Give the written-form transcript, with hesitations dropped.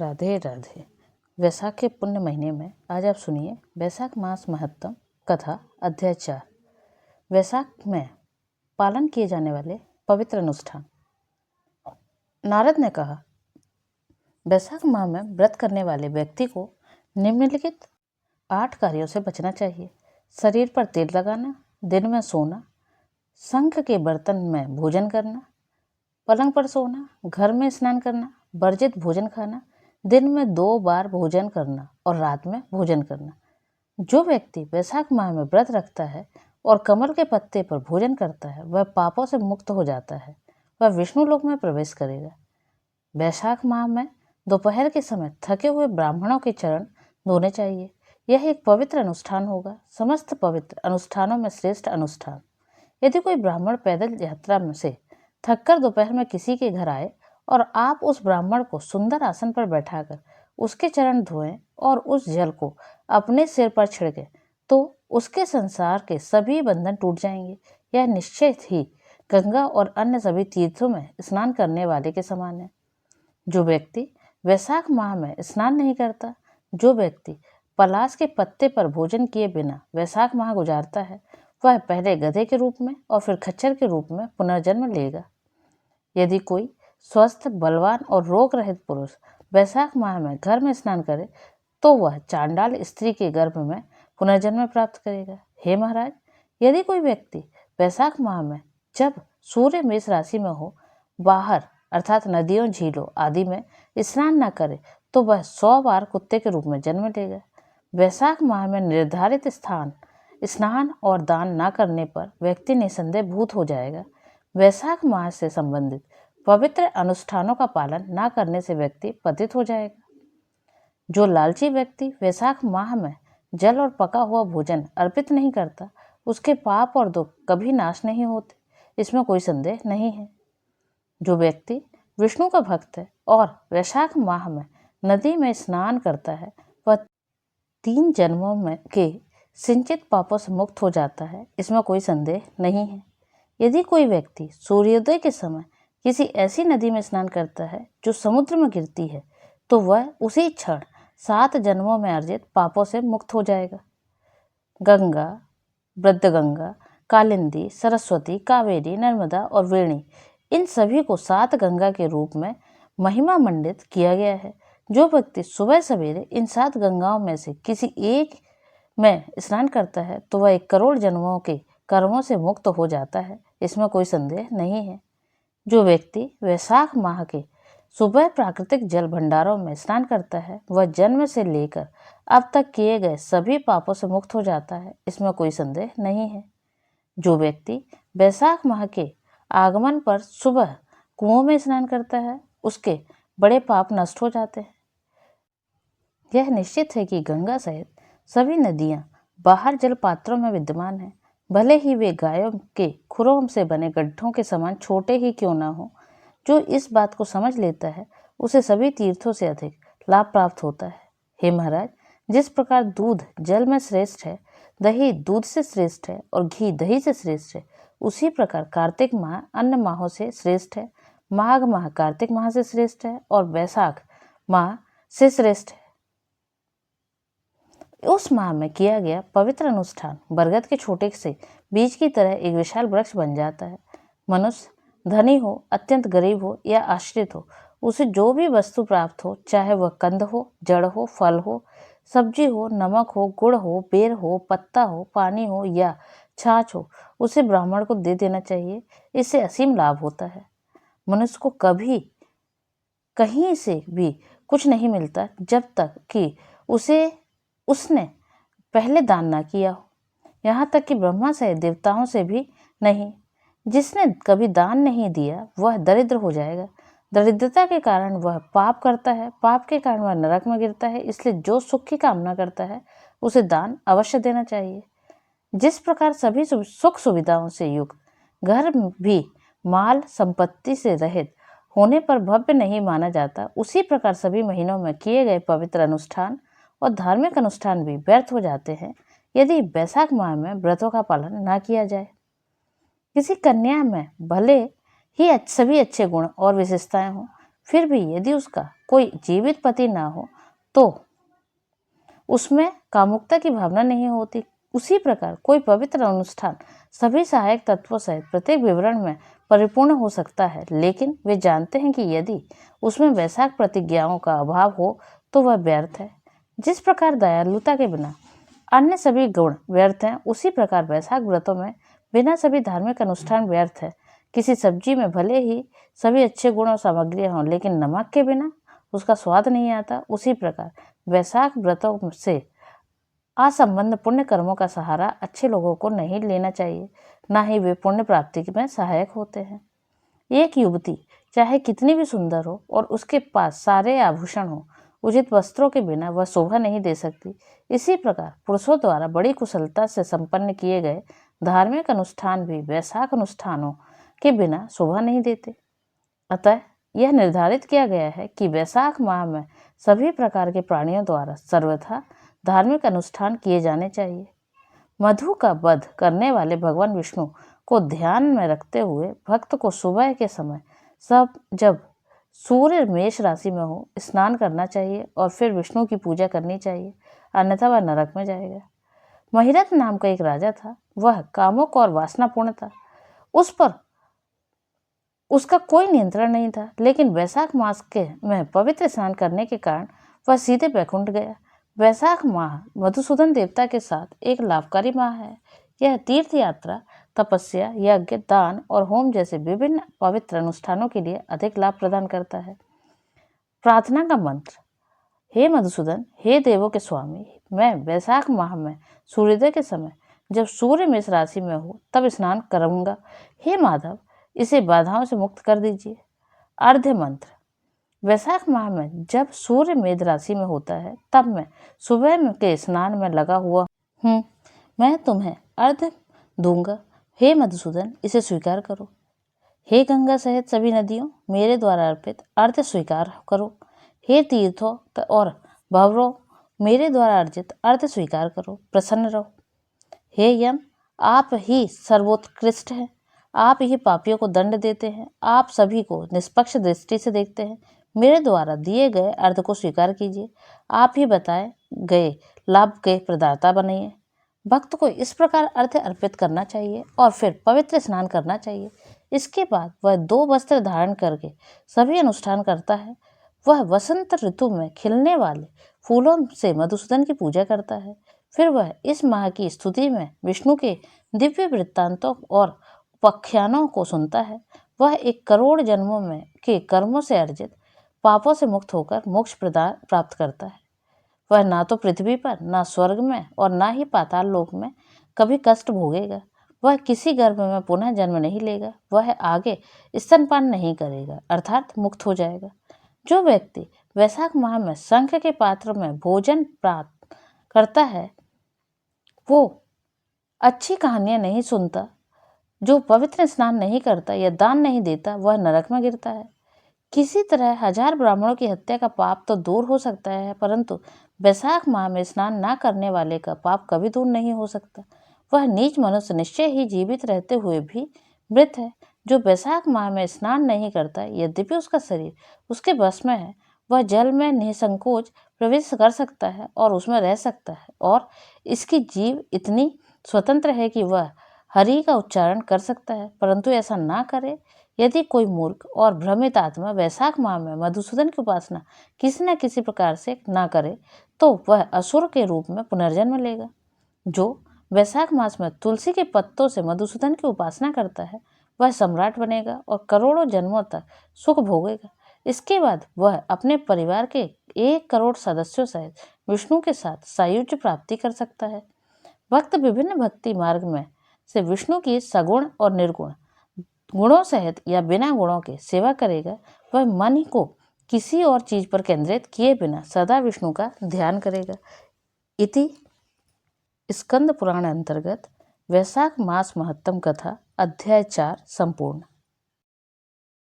राधे राधे। वैसाख के पुण्य महीने में आज आप सुनिए वैशाख मास महत्तम कथा अध्याय 4। वैशाख में पालन किए जाने वाले पवित्र अनुष्ठान। नारद ने कहा, वैशाख माह में व्रत करने वाले व्यक्ति को निम्नलिखित 8 कार्यों से बचना चाहिए। शरीर पर तेल लगाना, दिन में सोना, शंख के बर्तन में भोजन करना, पलंग पर सोना, घर में स्नान करना, वर्जित भोजन खाना, दिन में 2 बार भोजन करना और रात में भोजन करना। जो व्यक्ति वैशाख माह में व्रत रखता है और कमल के पत्ते पर भोजन करता है वह पापों से मुक्त हो जाता है, वह विष्णु लोक में प्रवेश करेगा। वैशाख माह में दोपहर के समय थके हुए ब्राह्मणों के चरण धोने चाहिए। यह एक पवित्र अनुष्ठान होगा, समस्त पवित्र अनुष्ठानों में श्रेष्ठ अनुष्ठान। यदि कोई ब्राह्मण पैदल यात्रा में से थककर दोपहर में किसी के घर आए और आप उस ब्राह्मण को सुंदर आसन पर बैठाकर उसके चरण धोएं और उस जल को अपने सिर पर छिड़कें तो उसके संसार के सभी बंधन टूट जाएंगे। यह निश्चित ही गंगा और अन्य सभी तीर्थों में स्नान करने वाले के समान है। जो व्यक्ति वैशाख माह में स्नान नहीं करता, जो व्यक्ति पलाश के पत्ते पर भोजन किए बिना वैशाख माह गुजारता है, वह पहले गधे के रूप में और फिर खच्चर के रूप में पुनर्जन्म लेगा। यदि कोई स्वस्थ, बलवान और रोग रहित पुरुष वैशाख माह में घर में स्नान करे तो वह चांडाल स्त्री के गर्भ में पुनर्जन्म प्राप्त करेगा। हे महाराज, यदि कोई व्यक्ति वैशाख माह में जब सूर्य मेष राशि में हो बाहर अर्थात नदियों, झीलों आदि में स्नान न करे तो वह 100 बार कुत्ते के रूप में जन्म लेगा। वैशाख माह में निर्धारित स्नान और दान न करने पर व्यक्ति निसंदेह भूत हो जाएगा। वैशाख माह से संबंधित पवित्र अनुष्ठानों का पालन न करने से व्यक्ति पतित हो जाएगा। जो लालची व्यक्ति वैशाख माह में जल और पका हुआ भोजन अर्पित नहीं करता, उसके पाप और दुख कभी नाश नहीं होते, इसमें कोई संदेह नहीं है। जो व्यक्ति विष्णु का भक्त है और वैशाख माह में नदी में स्नान करता है, वह 3 जन्मों में के सिंचित पापों से मुक्त हो जाता है, इसमें कोई संदेह नहीं है। यदि कोई व्यक्ति सूर्योदय के समय किसी ऐसी नदी में स्नान करता है जो समुद्र में गिरती है, तो वह उसी क्षण 7 जन्मों में अर्जित पापों से मुक्त हो जाएगा। गंगा, ब्रह्मगंगा, कालिंदी, सरस्वती, कावेरी, नर्मदा और वेणी, इन सभी को 7 गंगा के रूप में महिमा मंडित किया गया है। जो व्यक्ति सुबह सवेरे इन 7 गंगाओं में से किसी एक में स्नान करता है तो वह 1 करोड़ जन्मों के कर्मों से मुक्त हो जाता है, इसमें कोई संदेह नहीं है। जो व्यक्ति वैशाख माह के सुबह प्राकृतिक जल भंडारों में स्नान करता है, वह जन्म से लेकर अब तक किए गए सभी पापों से मुक्त हो जाता है, इसमें कोई संदेह नहीं है। जो व्यक्ति वैशाख माह के आगमन पर सुबह कुओं में स्नान करता है, उसके बड़े पाप नष्ट हो जाते हैं। यह निश्चित है कि गंगा सहित सभी नदियां बाहर जल पात्रों में विद्यमान हैं, भले ही वे गायों के खुरों से बने गड्ढों के समान छोटे ही क्यों ना हो। जो इस बात को समझ लेता है उसे सभी तीर्थों से अधिक लाभ प्राप्त होता है। हे महाराज, जिस प्रकार दूध जल में श्रेष्ठ है, दही दूध से श्रेष्ठ है और घी दही से श्रेष्ठ है, उसी प्रकार कार्तिक माह अन्य माहों से श्रेष्ठ है, माघ माह कार्तिक माह से श्रेष्ठ है और वैशाख माह से श्रेष्ठ है। उस माह में किया गया पवित्र अनुष्ठान बरगद के छोटे से बीज की तरह एक विशाल वृक्ष बन जाता है। मनुष्य धनी हो, अत्यंत गरीब हो या आश्रित हो, उसे जो भी वस्तु प्राप्त हो, चाहे वह कंद हो, जड़ हो, फल हो, सब्जी हो, नमक हो, गुड़ हो, बेर हो, पत्ता हो, पानी हो या छाछ हो, उसे ब्राह्मण को दे देना चाहिए। इससे असीम लाभ होता है। मनुष्य को कभी कहीं से भी कुछ नहीं मिलता जब तक कि उसने पहले दान ना किया हो, यहाँ तक कि ब्रह्मा सहित देवताओं से भी नहीं। जिसने कभी दान नहीं दिया वह दरिद्र हो जाएगा। दरिद्रता के कारण वह पाप करता है, पाप के कारण वह नरक में गिरता है। इसलिए जो सुख की कामना करता है उसे दान अवश्य देना चाहिए। जिस प्रकार सभी सुख सुविधाओं से युक्त घर भी माल संपत्ति से रहित होने पर भव्य नहीं माना जाता, उसी प्रकार सभी महीनों में किए गए पवित्र अनुष्ठान और धार्मिक अनुष्ठान भी व्यर्थ हो जाते हैं यदि वैशाख माह में व्रतों का पालन न किया जाए। किसी कन्या में भले ही सभी अच्छे गुण और विशेषताएं हों, फिर भी यदि उसका कोई जीवित पति ना हो तो उसमें कामुकता की भावना नहीं होती। उसी प्रकार कोई पवित्र अनुष्ठान सभी सहायक तत्वों सहित प्रत्येक विवरण में परिपूर्ण हो सकता है, लेकिन वे जानते हैं कि यदि उसमें वैशाख प्रतिज्ञाओं का अभाव हो तो वह व्यर्थ है। जिस प्रकार दयालुता के बिना अन्य सभी गुण व्यर्थ हैं, उसी प्रकार वैशाख व्रतों में बिना सभी धार्मिक अनुष्ठान व्यर्थ है। किसी सब्जी में भले ही सभी अच्छे गुण और सामग्रियां हों, लेकिन नमक के बिना उसका स्वाद नहीं आता। उसी प्रकार वैशाख व्रतों से असंबद्ध पुण्य कर्मों का सहारा अच्छे लोगों को नहीं लेना चाहिए, ना ही वे पुण्य प्राप्ति में सहायक होते हैं। एक युवती चाहे कितनी भी सुंदर हो और उसके पास सारे आभूषण हो, उचित वस्त्रों के बिना वह शोभा नहीं दे सकती। इसी प्रकार पुरुषों द्वारा बड़ी कुशलता से संपन्न किए गए धार्मिक अनुष्ठान भी वैशाख अनुष्ठानों के बिना शोभा नहीं देते। अतः यह निर्धारित किया गया है कि वैशाख माह में सभी प्रकार के प्राणियों द्वारा सर्वथा धार्मिक अनुष्ठान किए जाने चाहिए। मधु का वध करने वाले भगवान विष्णु को ध्यान में रखते हुए भक्त को सुबह के समय जब सूर्य मेष राशि में हो स्नान करना चाहिए और फिर विष्णु की पूजा करनी चाहिए, अन्यथा वह नरक में जाएगा। महिरथ नाम का एक राजा था। वह कामुक और वासनापूर्ण था। उस पर उसका कोई नियंत्रण नहीं था, लेकिन वैशाख मास के में पवित्र स्नान करने के कारण वह सीधे बैकुंठ गया। वैशाख माह मधुसूदन देवता के साथ एक लाभकारी माह है। यह तीर्थ यात्रा, तपस्या, यज्ञ, दान और होम जैसे विभिन्न पवित्र अनुष्ठानों के लिए अधिक लाभ प्रदान करता है। प्रार्थना का मंत्र। हे मधुसूदन, हे देवों के स्वामी, मैं वैशाख माह में सूर्योदय के समय जब सूर्य मेष राशि में हो तब स्नान करूंगा। हे माधव, इसे बाधाओं से मुक्त कर दीजिए। अर्घ्य मंत्र। वैशाख माह में जब सूर्य मेष राशि में होता है तब मैं सुबह के स्नान में लगा हुआ हूँ। मैं तुम्हें अर्घ्य दूंगा। हे मधुसूदन, इसे स्वीकार करो। हे गंगा सहित सभी नदियों, मेरे द्वारा अर्पित अर्घ्य स्वीकार करो। हे तीर्थों और भंवरों, मेरे द्वारा अर्जित अर्घ्य स्वीकार करो। प्रसन्न रहो। हे यम, आप ही सर्वोत्कृष्ट हैं। आप ही पापियों को दंड देते हैं। आप सभी को निष्पक्ष दृष्टि से देखते हैं। मेरे द्वारा दिए गए अर्घ्य को स्वीकार कीजिए। आप ही बताए गए लाभ के प्रदाता बनिए। भक्त को इस प्रकार अर्घ्य अर्पित करना चाहिए और फिर पवित्र स्नान करना चाहिए। इसके बाद वह 2 वस्त्र धारण करके सभी अनुष्ठान करता है। वह वसंत ऋतु में खिलने वाले फूलों से मधुसूदन की पूजा करता है। फिर वह इस माह की स्तुति में विष्णु के दिव्य वृत्तांतों और उपाख्यानों को सुनता है। वह 1 करोड़ जन्मों में के कर्मों से अर्जित पापों से मुक्त होकर मोक्ष प्राप्त करता है। वह ना तो पृथ्वी पर, ना स्वर्ग में और ना ही पाताल लोक में कभी कष्ट भोगेगा। वह किसी गर्भ में पुनः जन्म नहीं लेगा। वह आगे स्तनपान नहीं करेगा, अर्थात मुक्त हो जाएगा। जो व्यक्ति वैशाख माह में शंख के पात्र में भोजन प्राप्त करता है, वो अच्छी कहानियां नहीं सुनता, जो पवित्र स्नान नहीं करता या दान नहीं देता, वह नरक में गिरता है। किसी तरह 1000 ब्राह्मणों की हत्या का पाप तो दूर हो सकता है, परंतु वैशाख माह में स्नान न करने वाले का पाप कभी दूर नहीं हो सकता। वह नीच मनुष्य निश्चय ही जीवित रहते हुए भी मृत है। जो वैशाख माह में स्नान नहीं करता, यद्यपि उसका शरीर उसके बस में है, वह जल में निसंकोच प्रवेश कर सकता है और उसमें रह सकता है, और इसकी जीव इतनी स्वतंत्र है कि वह हरि का उच्चारण कर सकता है, परंतु ऐसा ना करे। यदि कोई मूर्ख और भ्रमित आत्मा वैशाख माह में मधुसूदन की उपासना किसी न किसी प्रकार से ना करे, तो वह असुर के रूप में पुनर्जन्म लेगा। जो वैशाख मास में तुलसी के पत्तों से मधुसूदन की उपासना करता है, वह सम्राट बनेगा और करोड़ों जन्मों तक सुख भोगेगा। इसके बाद वह अपने परिवार के 1 करोड़ सदस्यों सहित विष्णु के साथ सायुज्य प्राप्ति कर सकता है। भक्त विभिन्न भक्ति मार्ग में से विष्णु की सगुण और निर्गुण गुणों सहित या बिना गुणों के सेवा करेगा। वह मन को किसी और चीज पर केंद्रित किए बिना सदा विष्णु का ध्यान करेगा। इति स्कंद पुराण अंतर्गत वैशाख मास महत्तम कथा अध्याय 4 संपूर्ण।